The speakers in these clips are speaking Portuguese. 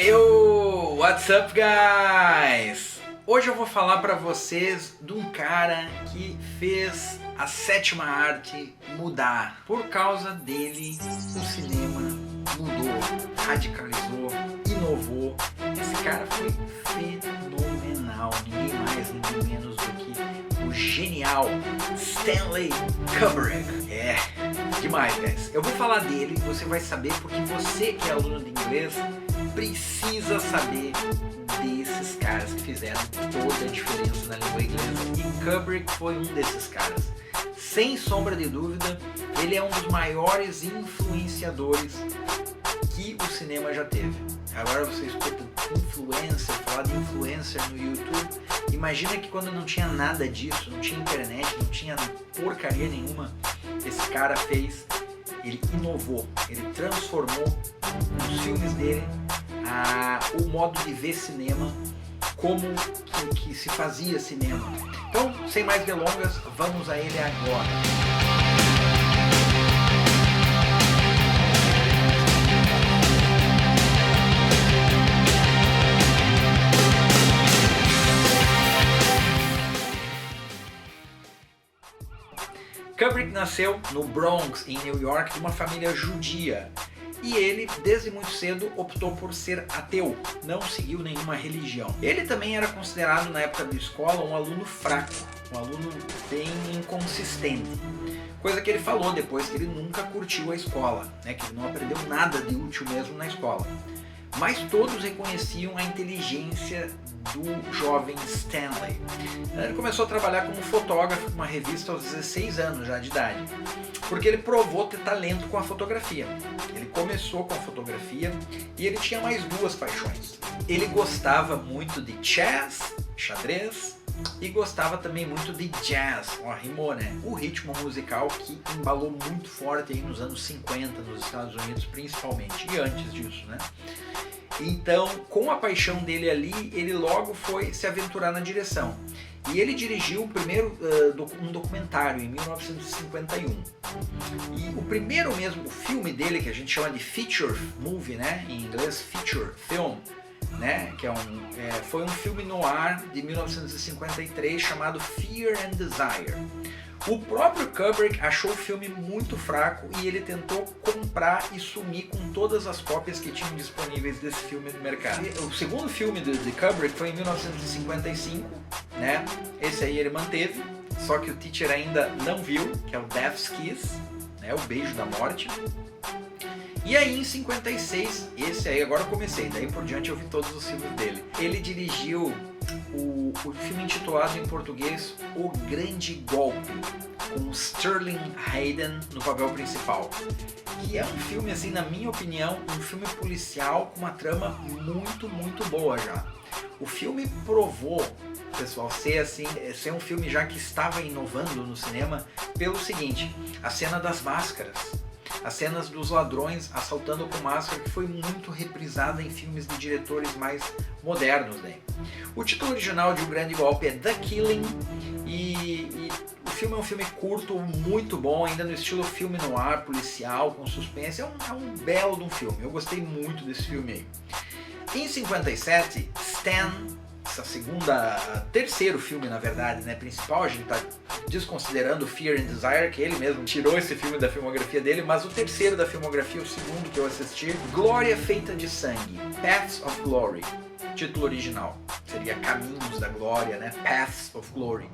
What's up, guys? Hoje eu vou falar pra vocês de um cara que fez a sétima arte mudar. Por causa dele, o cinema mudou, radicalizou, inovou. Esse cara foi fenomenal, ninguém mais, ninguém menos do que o genial Stanley Kubrick. Demais, guys. Eu vou falar dele, você vai saber porque você que é aluno de inglês precisa saber desses caras que fizeram toda a diferença na língua inglesa. E Kubrick foi um desses caras. Sem sombra de dúvida, ele é um dos maiores influenciadores que o cinema já teve. Agora você escuta influencer, falar de influencer no YouTube. Imagina que quando não tinha nada disso, não tinha internet, não tinha porcaria nenhuma, esse cara fez, ele inovou, ele transformou os filmes dele, o modo de ver cinema, como que se fazia cinema. Então, sem mais delongas, vamos a ele agora. Kubrick nasceu no Bronx, em New York, de uma família judia. E ele, desde muito cedo, optou por ser ateu, não seguiu nenhuma religião. Ele também era considerado, na época da escola, um aluno fraco, um aluno bem inconsistente. Coisa que ele falou depois, que ele nunca curtiu a escola, né? Que ele não aprendeu nada de útil mesmo na escola. Mas todos reconheciam a inteligência do jovem Stanley. Ele começou a trabalhar como fotógrafo numa revista aos 16 anos já de idade, porque ele provou ter talento com a fotografia. Ele começou com a fotografia e ele tinha mais duas paixões. Ele gostava muito de chess, xadrez, e gostava também muito de jazz, rimou, né? O ritmo musical que embalou muito forte aí nos anos 50 nos Estados Unidos principalmente, e antes disso, né? Então, com a paixão dele ali, ele logo foi se aventurar na direção. E ele dirigiu o primeiro um documentário em 1951. E o primeiro mesmo, o filme dele, que a gente chama de feature movie, né? Em inglês, feature film, né? Que foi um filme noir de 1953 chamado Fear and Desire. O próprio Kubrick achou o filme muito fraco e ele tentou comprar e sumir com todas as cópias que tinham disponíveis desse filme no mercado. O segundo filme de Kubrick foi em 1955, né? Esse aí ele manteve, só que o teacher ainda não viu, que é o Death's Kiss, né? O Beijo da Morte. E aí em 56, esse aí agora eu comecei, daí por diante eu vi todos os filmes dele. Ele dirigiu o filme intitulado em português O Grande Golpe, com Sterling Hayden no papel principal. Que é um filme, assim, na minha opinião, um filme policial com uma trama muito, muito boa já. O filme provou, pessoal, ser um filme já que estava inovando no cinema pelo seguinte: a cena das máscaras. As cenas dos ladrões assaltando com máscara, que foi muito reprisada em filmes de diretores mais modernos, né? O título original de O Grande Golpe é The Killing e o filme é um filme curto, muito bom, ainda no estilo filme noir, policial, com suspense. É um belo de um filme, eu gostei muito desse filme aí. Em 57, Stan, terceiro filme, na verdade, né, principal, a gente tá desconsiderando Fear and Desire, que ele mesmo tirou esse filme da filmografia dele, mas o terceiro da filmografia, o segundo que eu assisti, Glória Feita de Sangue, Paths of Glory, título original, seria Caminhos da Glória, né, Paths of Glory.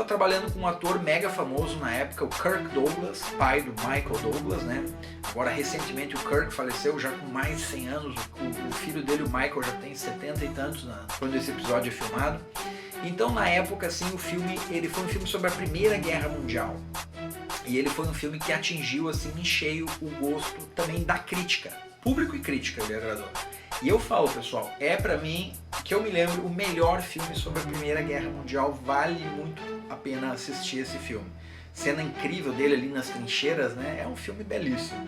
Trabalhando com um ator mega famoso na época, o Kirk Douglas, pai do Michael Douglas, né? Agora recentemente o Kirk faleceu já com mais de 100 anos, o filho dele, o Michael, já tem 70 e tantos quando esse episódio é filmado. Então na época assim o filme, ele foi um filme sobre a Primeira Guerra Mundial. E ele foi um filme que atingiu assim em cheio o gosto também da crítica. Público e crítica ele agradou. E eu falo, pessoal, é pra mim, que eu me lembro, o melhor filme sobre a Primeira Guerra Mundial. Vale muito a pena assistir esse filme. Cena incrível dele ali nas trincheiras, né? É um filme belíssimo.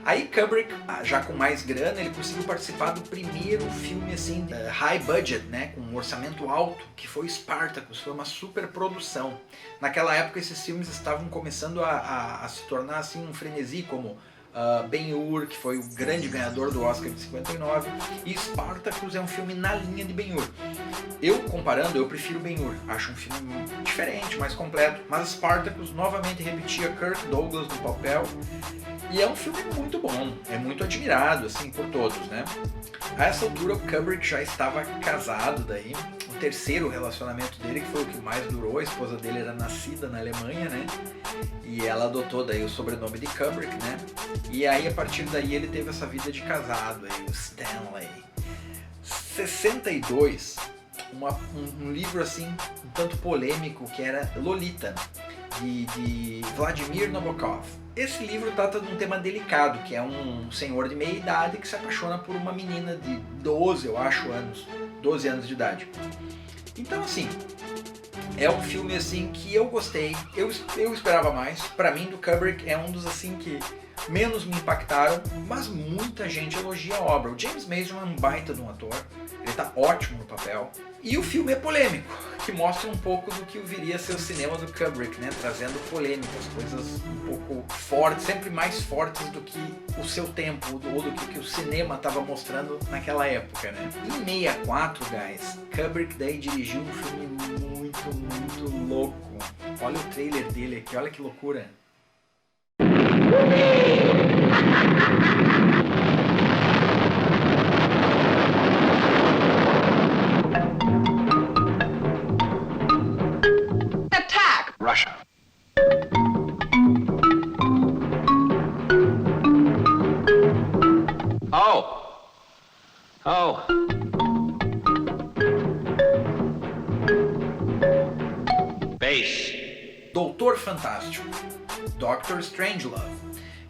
Aí Kubrick, já com mais grana, ele conseguiu participar do primeiro filme assim, high budget, né, com um orçamento alto, que foi Spartacus. Foi uma super produção. Naquela época esses filmes estavam começando a se tornar assim um frenesi, como Ben-Hur, que foi o grande ganhador do Oscar de 59, e Spartacus é um filme na linha de Ben-Hur. Eu, comparando, eu prefiro Ben-Hur, acho um filme diferente, mais completo, mas Spartacus novamente repetia Kirk Douglas no papel, e é um filme muito bom, é muito admirado assim por todos, né? A essa altura o Kubrick já estava casado daí, o terceiro relacionamento dele, que foi o que mais durou, a esposa dele era nascida na Alemanha, né? E ela adotou daí o sobrenome de Kubrick, né? E aí a partir daí ele teve essa vida de casado aí, o Stanley. 62, um livro assim, um tanto polêmico, que era Lolita, de Vladimir Nabokov. Esse livro trata de um tema delicado, que é um senhor de meia idade que se apaixona por uma menina de 12, eu acho, 12 anos de idade. Então assim, é um filme assim que eu gostei, eu esperava mais. Pra mim, do Kubrick, é um dos assim que menos me impactaram, mas muita gente elogia a obra. O James Mason é um baita de um ator, ele tá ótimo no papel. E o filme é polêmico, que mostra um pouco do que viria a ser o cinema do Kubrick, né? Trazendo polêmicas, coisas um pouco fortes, sempre mais fortes do que o seu tempo, ou do que o cinema estava mostrando naquela época, né? Em 64, guys, Kubrick daí dirigiu um filme muito louco. Olha o trailer dele aqui, olha que loucura. Attack! Russia. Oh. Base. Doutor Fantástico, Doctor Strangelove.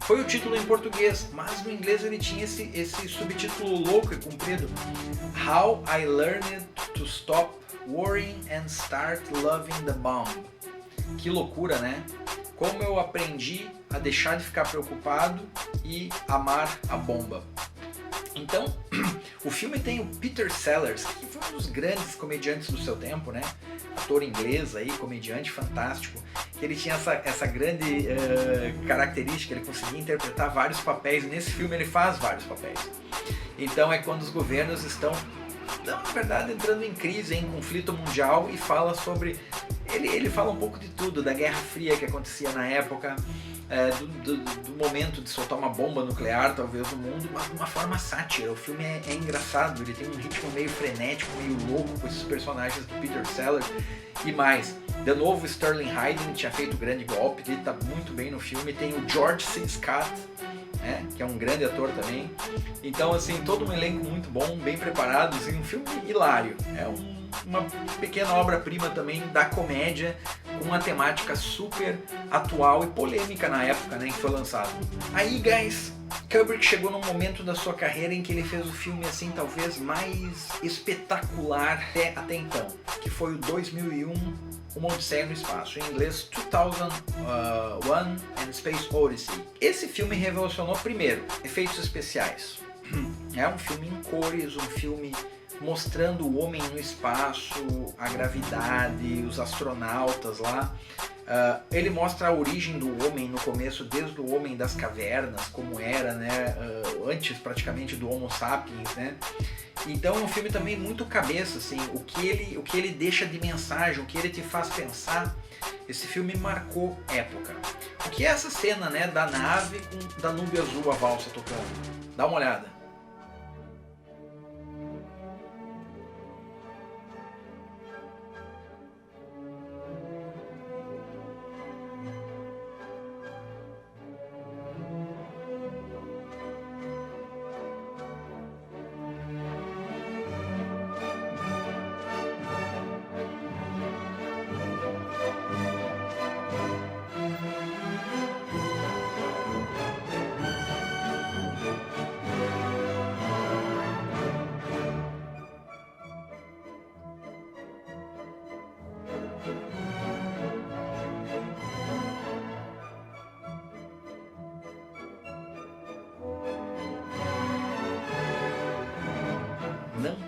Foi o título em português, mas no inglês ele tinha esse subtítulo louco e comprido. How I Learned to Stop Worrying and Start Loving the Bomb. Que loucura, né? Como eu aprendi a deixar de ficar preocupado e amar a bomba. Então, o filme tem o Peter Sellers, que foi um dos grandes comediantes do seu tempo, né? Ator inglês aí, comediante fantástico. Ele tinha essa grande característica, ele conseguia interpretar vários papéis, e nesse filme ele faz vários papéis. Então é quando os governos estão, na verdade, entrando em crise, em conflito mundial, e fala sobre... Ele fala um pouco de tudo, da Guerra Fria que acontecia na época, do momento de soltar uma bomba nuclear, talvez, no mundo, mas de uma forma sátira. O filme é engraçado, ele tem um ritmo meio frenético, meio louco, com esses personagens do Peter Sellers e mais. De novo, Sterling Hayden tinha feito o grande golpe, ele está muito bem no filme. Tem o George C. Scott, né, que é um grande ator também. Então, assim, todo um elenco muito bom, bem preparado, assim, um filme hilário. É uma pequena obra-prima também da comédia, com uma temática super atual e polêmica na época, né, em que foi lançado. Aí, guys, Kubrick chegou num momento da sua carreira em que ele fez o filme assim talvez mais espetacular até então, que foi o 2001, Uma Odisseia no Espaço, em inglês 2001 and Space Odyssey. Esse filme revolucionou primeiro efeitos especiais. É um filme em cores, um filme mostrando o homem no espaço, a gravidade, os astronautas lá. Ele mostra a origem do homem no começo, desde o homem das cavernas, como era, né, antes praticamente do Homo sapiens, né? Então é um filme também muito cabeça, assim, o que ele deixa de mensagem, o que ele te faz pensar. Esse filme marcou época. O que é essa cena, né, da nave com Danúbio Azul, a valsa tocando? Dá uma olhada.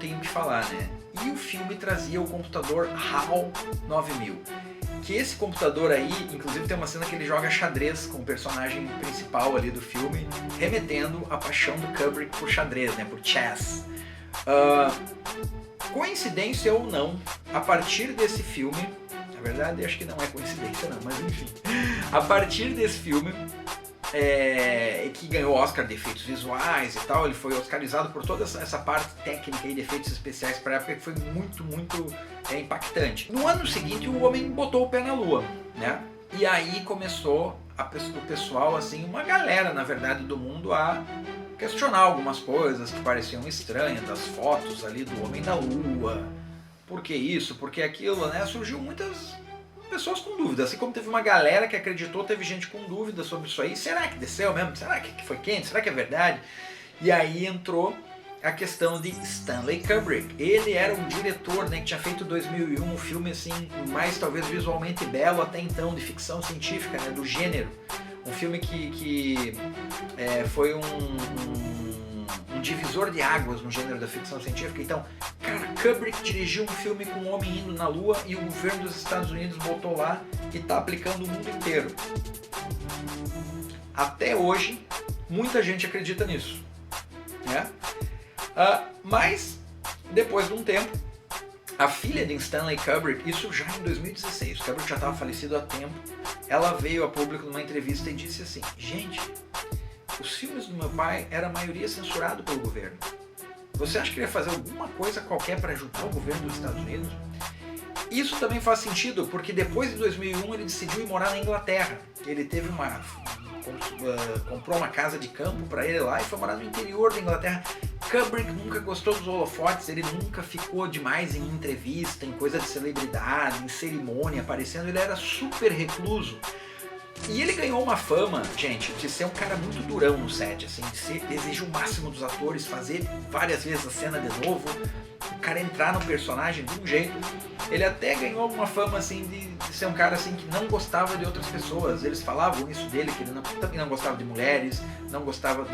tenho o que falar, né? E o filme trazia o computador HAL 9000. Que esse computador aí, inclusive tem uma cena que ele joga xadrez com o personagem principal ali do filme, remetendo a paixão do Kubrick por xadrez, né? Por chess. Coincidência ou não, a partir desse filme, na verdade acho que não é coincidência não, mas enfim, a partir desse filme, que ganhou Oscar de efeitos visuais e tal, ele foi oscarizado por toda essa parte técnica e de efeitos especiais para a época, que foi muito impactante. No ano seguinte o homem botou o pé na lua, né? E aí começou o pessoal, assim, uma galera na verdade do mundo a questionar algumas coisas que pareciam estranhas, das fotos ali do homem na lua, por que isso, por que aquilo, né? Surgiu muitas pessoas com dúvidas, assim como teve uma galera que acreditou, teve gente com dúvidas sobre isso aí. Será que desceu mesmo? Será que foi quente? Será que é verdade? E aí entrou a questão de Stanley Kubrick. Ele era um diretor, né, que tinha feito 2001 um filme assim, mais talvez visualmente belo até então, de ficção científica, né, do gênero. Um filme que foi um divisor de águas no gênero da ficção científica. Então, cara, Kubrick dirigiu um filme com um homem indo na Lua e o governo dos Estados Unidos botou lá e está aplicando o mundo inteiro. Até hoje, muita gente acredita nisso, né? Mas, depois de um tempo, a filha de Stanley Kubrick, isso já em 2016, o Kubrick já estava falecido há tempo, ela veio a público numa entrevista e disse assim: gente, os filmes do meu pai era a maioria censurado pelo governo. Você acha que ele ia fazer alguma coisa qualquer para ajudar o governo dos Estados Unidos? Isso também faz sentido, porque depois de 2001 ele decidiu ir morar na Inglaterra. Ele teve comprou uma casa de campo para ele lá e foi morar no interior da Inglaterra. Kubrick nunca gostou dos holofotes, ele nunca ficou demais em entrevista, em coisa de celebridade, em cerimônia, aparecendo, ele era super recluso. E ele ganhou uma fama, gente, de ser um cara muito durão no set, assim, de exigir o máximo dos atores, fazer várias vezes a cena de novo, o cara entrar no personagem de um jeito. Ele até ganhou uma fama, assim, de ser um cara, assim, que não gostava de outras pessoas. Eles falavam isso dele, que ele também não gostava de mulheres, não gostava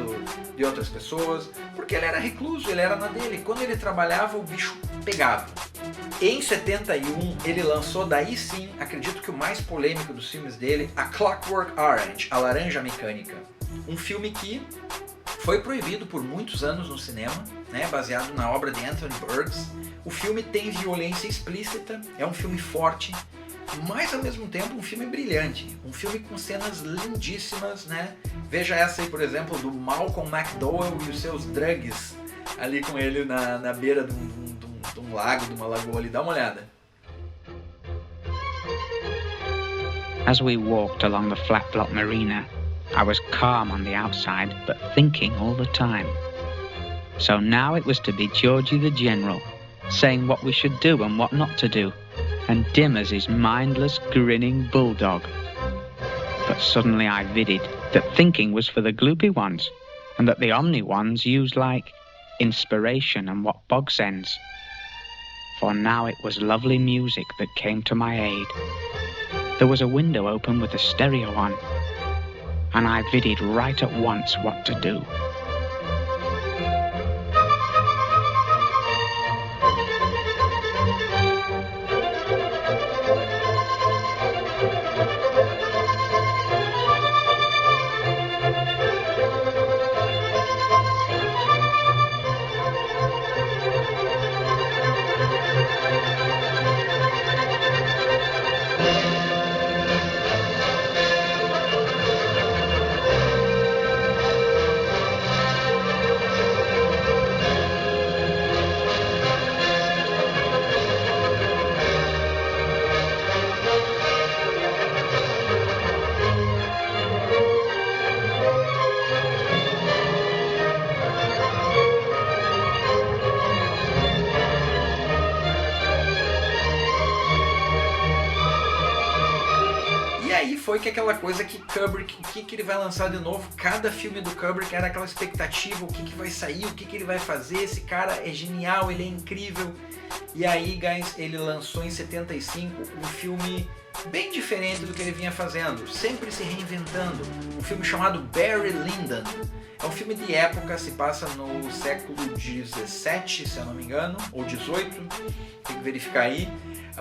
de outras pessoas, porque ele era recluso, ele era na dele. Quando ele trabalhava, o bicho pegava. Em 71, ele lançou, daí sim, acredito que o mais polêmico dos filmes dele, A Clockwork Orange, A Laranja Mecânica. Um filme que foi proibido por muitos anos no cinema, né, baseado na obra de Anthony Burgess. O filme tem violência explícita, é um filme forte, mas ao mesmo tempo um filme brilhante, um filme com cenas lindíssimas, né? Veja essa aí, por exemplo, do Malcolm McDowell e os seus drugs, ali com ele na beira de um lago, de uma lagoa ali, dá uma olhada. As we walked along the flat block marina, I was calm on the outside, but thinking all the time. So now it was to be Georgie the General, saying what we should do and what not to do, and dim as his mindless, grinning bulldog. But suddenly I vidded that thinking was for the gloopy ones, and that the omni ones used like inspiration and what bog sends. For now it was lovely music that came to my aid. There was a window open with a stereo on, and I vidded right at once what to do. E aí foi que aquela coisa que Kubrick, o que ele vai lançar de novo, cada filme do Kubrick era aquela expectativa, o que vai sair, o que ele vai fazer, esse cara é genial, ele é incrível. E aí, guys, ele lançou em 75 um filme bem diferente do que ele vinha fazendo, sempre se reinventando, um filme chamado Barry Lyndon. É um filme de época, se passa no século 17, se eu não me engano, ou 18, tem que verificar aí,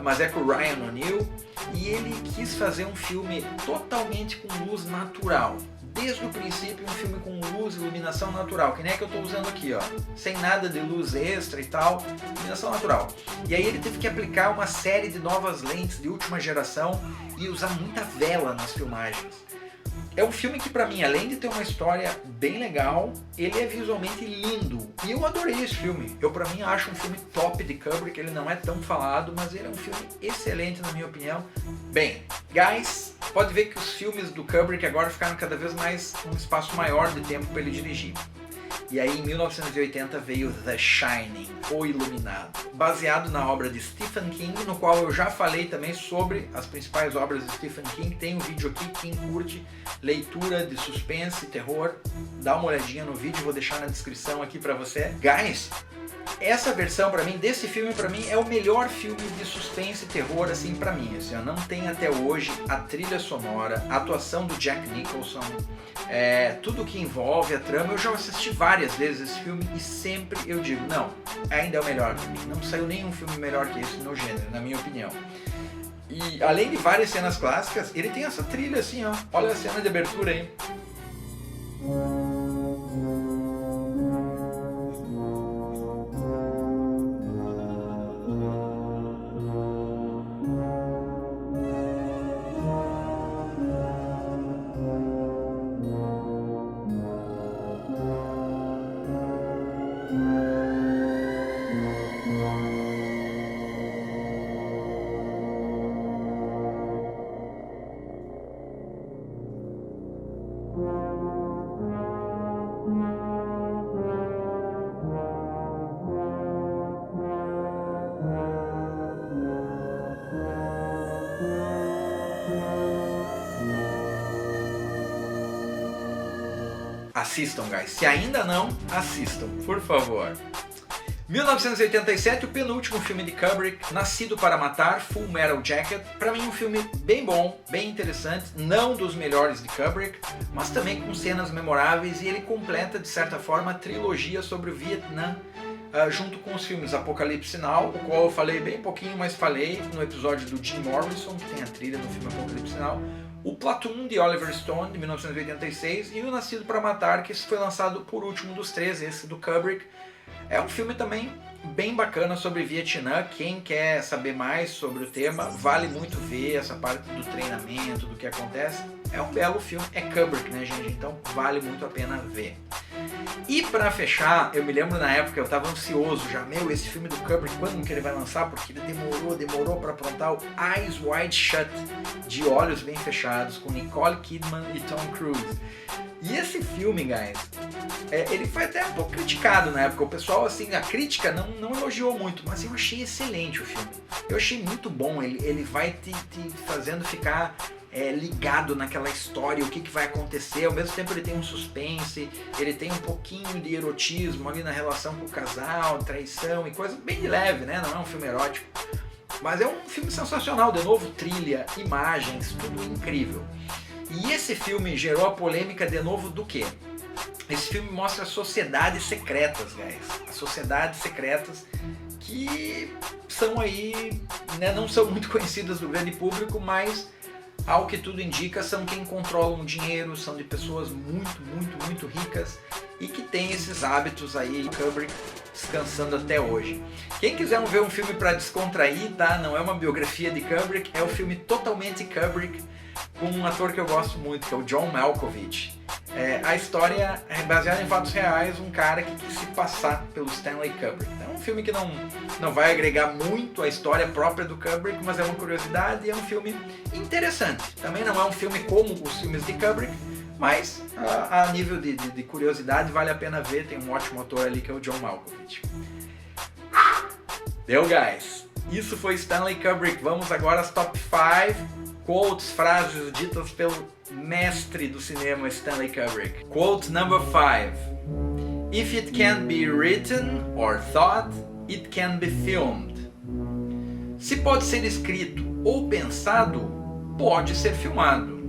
mas é com o Ryan O'Neal, e ele quis fazer um filme totalmente com luz natural. Desde o princípio, um filme com luz e iluminação natural, que nem é que eu estou usando aqui, ó, sem nada de luz extra e tal, iluminação natural. E aí ele teve que aplicar uma série de novas lentes de última geração e usar muita vela nas filmagens. É um filme que, pra mim, além de ter uma história bem legal, ele é visualmente lindo. E eu adorei esse filme. Eu, pra mim, acho um filme top de Kubrick. Ele não é tão falado, mas ele é um filme excelente, na minha opinião. Bem, guys, pode ver que os filmes do Kubrick agora ficaram cada vez mais um espaço maior de tempo para ele dirigir. E aí, em 1980, veio The Shining, O Iluminado, baseado na obra de Stephen King, no qual eu já falei também sobre as principais obras de Stephen King. Tem um vídeo aqui, quem curte leitura de suspense e terror, dá uma olhadinha no vídeo, vou deixar na descrição aqui pra você. Guys, essa versão pra mim, desse filme pra mim, é o melhor filme de suspense e terror, assim, pra mim. Assim, não tem até hoje a trilha sonora, a atuação do Jack Nicholson, tudo que envolve a trama. Eu já assisti várias vezes esse filme e sempre eu digo, não, ainda é o melhor pra mim. Não saiu nenhum filme melhor que esse no gênero, na minha opinião. E além de várias cenas clássicas, ele tem essa trilha assim, ó. Olha a cena de abertura aí. Assistam, guys. Se ainda não, assistam, por favor. 1987, o penúltimo filme de Kubrick, Nascido para Matar, Full Metal Jacket. Pra mim um filme bem bom, bem interessante, não dos melhores de Kubrick, mas também com cenas memoráveis, e ele completa, de certa forma, a trilogia sobre o Vietnã, junto com os filmes Apocalipse Now, o qual eu falei bem pouquinho, mas falei no episódio do Jim Morrison, que tem a trilha no filme Apocalipse Now, o Platoon, de Oliver Stone, de 1986, e o Nascido para Matar, que foi lançado por último dos três, esse do Kubrick. É um filme também bem bacana sobre Vietnã. Quem quer saber mais sobre o tema, vale muito ver essa parte do treinamento, do que acontece. É um belo filme, é Kubrick, né, gente? Então vale muito a pena ver. E pra fechar, eu me lembro na época, eu tava ansioso já, esse filme do Kubrick, quando que ele vai lançar? Porque ele demorou pra aprontar o Eyes Wide Shut, de olhos bem fechados, com Nicole Kidman e Tom Cruise. E esse filme, guys, ele foi até um pouco criticado na época. O pessoal, assim, a crítica não elogiou muito, mas eu achei excelente o filme. Eu achei muito bom, ele vai te fazendo ficar ligado naquela história, o que vai acontecer. Ao mesmo tempo ele tem um suspense, ele tem um pouquinho de erotismo ali na relação com o casal, traição e coisa bem de leve, né? Não é um filme erótico. Mas é um filme sensacional, de novo, trilha, imagens, tudo incrível. E esse filme gerou a polêmica de novo do quê? Esse filme mostra sociedades secretas, guys. As sociedades secretas que são aí, né, não são muito conhecidas do grande público, mas ao que tudo indica são quem controlam o dinheiro, são de pessoas muito ricas e que tem esses hábitos aí, Kubrick descansando até hoje. Quem quiser ver um filme para descontrair, tá? Não é uma biografia de Kubrick, é um filme totalmente Kubrick, com um ator que eu gosto muito, que é o John Malkovich. A história é baseada em fatos reais, um cara que quis se passar pelo Stanley Kubrick. É um filme que não vai agregar muito à história própria do Kubrick, mas é uma curiosidade e é um filme interessante. Também não é um filme como os filmes de Kubrick, mas a nível de curiosidade vale a pena ver. Tem um ótimo ator ali que é o John Malkovich. Deu, guys! Isso foi Stanley Kubrick. Vamos agora às top 5. Quotes, frases ditas pelo mestre do cinema Stanley Kubrick. Quote number 5. If it can be written or thought, it can be filmed. Se pode ser escrito ou pensado, pode ser filmado.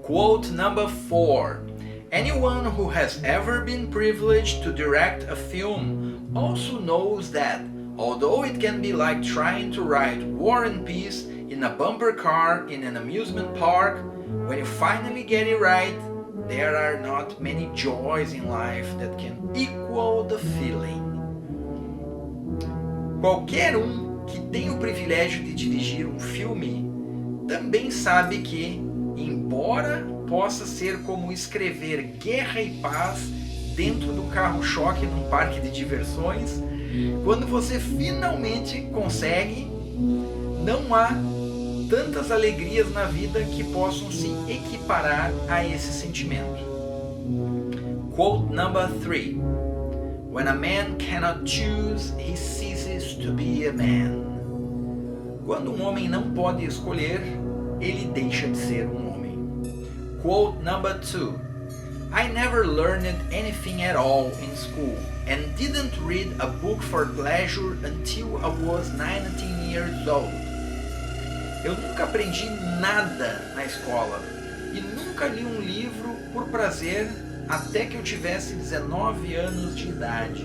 Quote number 4. Anyone who has ever been privileged to direct a film also knows that, although it can be like trying to write War and Peace in a bumper car in an amusement park, when you finally get it right, there are not many joys in life that can equal the feeling. Qualquer que tem o privilégio de dirigir um filme também sabe que, embora possa ser como escrever Guerra e Paz dentro do carro-choque num parque de diversões, quando você finalmente consegue, não há tantas alegrias na vida que possam se equiparar a esse sentimento. Quote number 3. When a man cannot choose, he ceases to be a man. Quando um homem não pode escolher, ele deixa de ser um homem. Quote number 2. I never learned anything at all in school and didn't read a book for pleasure until I was 19 years old. Eu nunca aprendi nada na escola e nunca li um livro por prazer até que eu tivesse 19 anos de idade.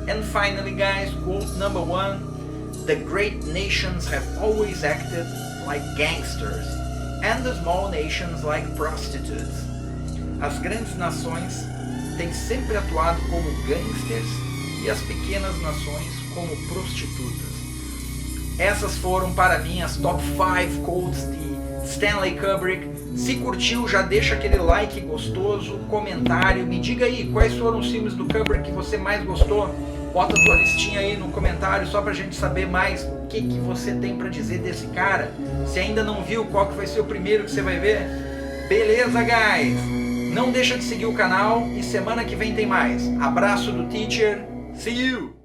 And finally, guys, quote number 1. The great nations have always acted like gangsters and the small nations like prostitutes. As grandes nações têm sempre atuado como gangsters e as pequenas nações como prostitutas. Essas foram para mim as top 5 quotes de Stanley Kubrick. Se curtiu, já deixa aquele like gostoso, comentário, me diga aí quais foram os filmes do Kubrick que você mais gostou. Bota a tua listinha aí no comentário só pra gente saber mais o que você tem pra dizer desse cara. Se ainda não viu, qual que vai ser o primeiro que você vai ver? Beleza, guys? Não deixa de seguir o canal e semana que vem tem mais. Abraço do Teacher. See you!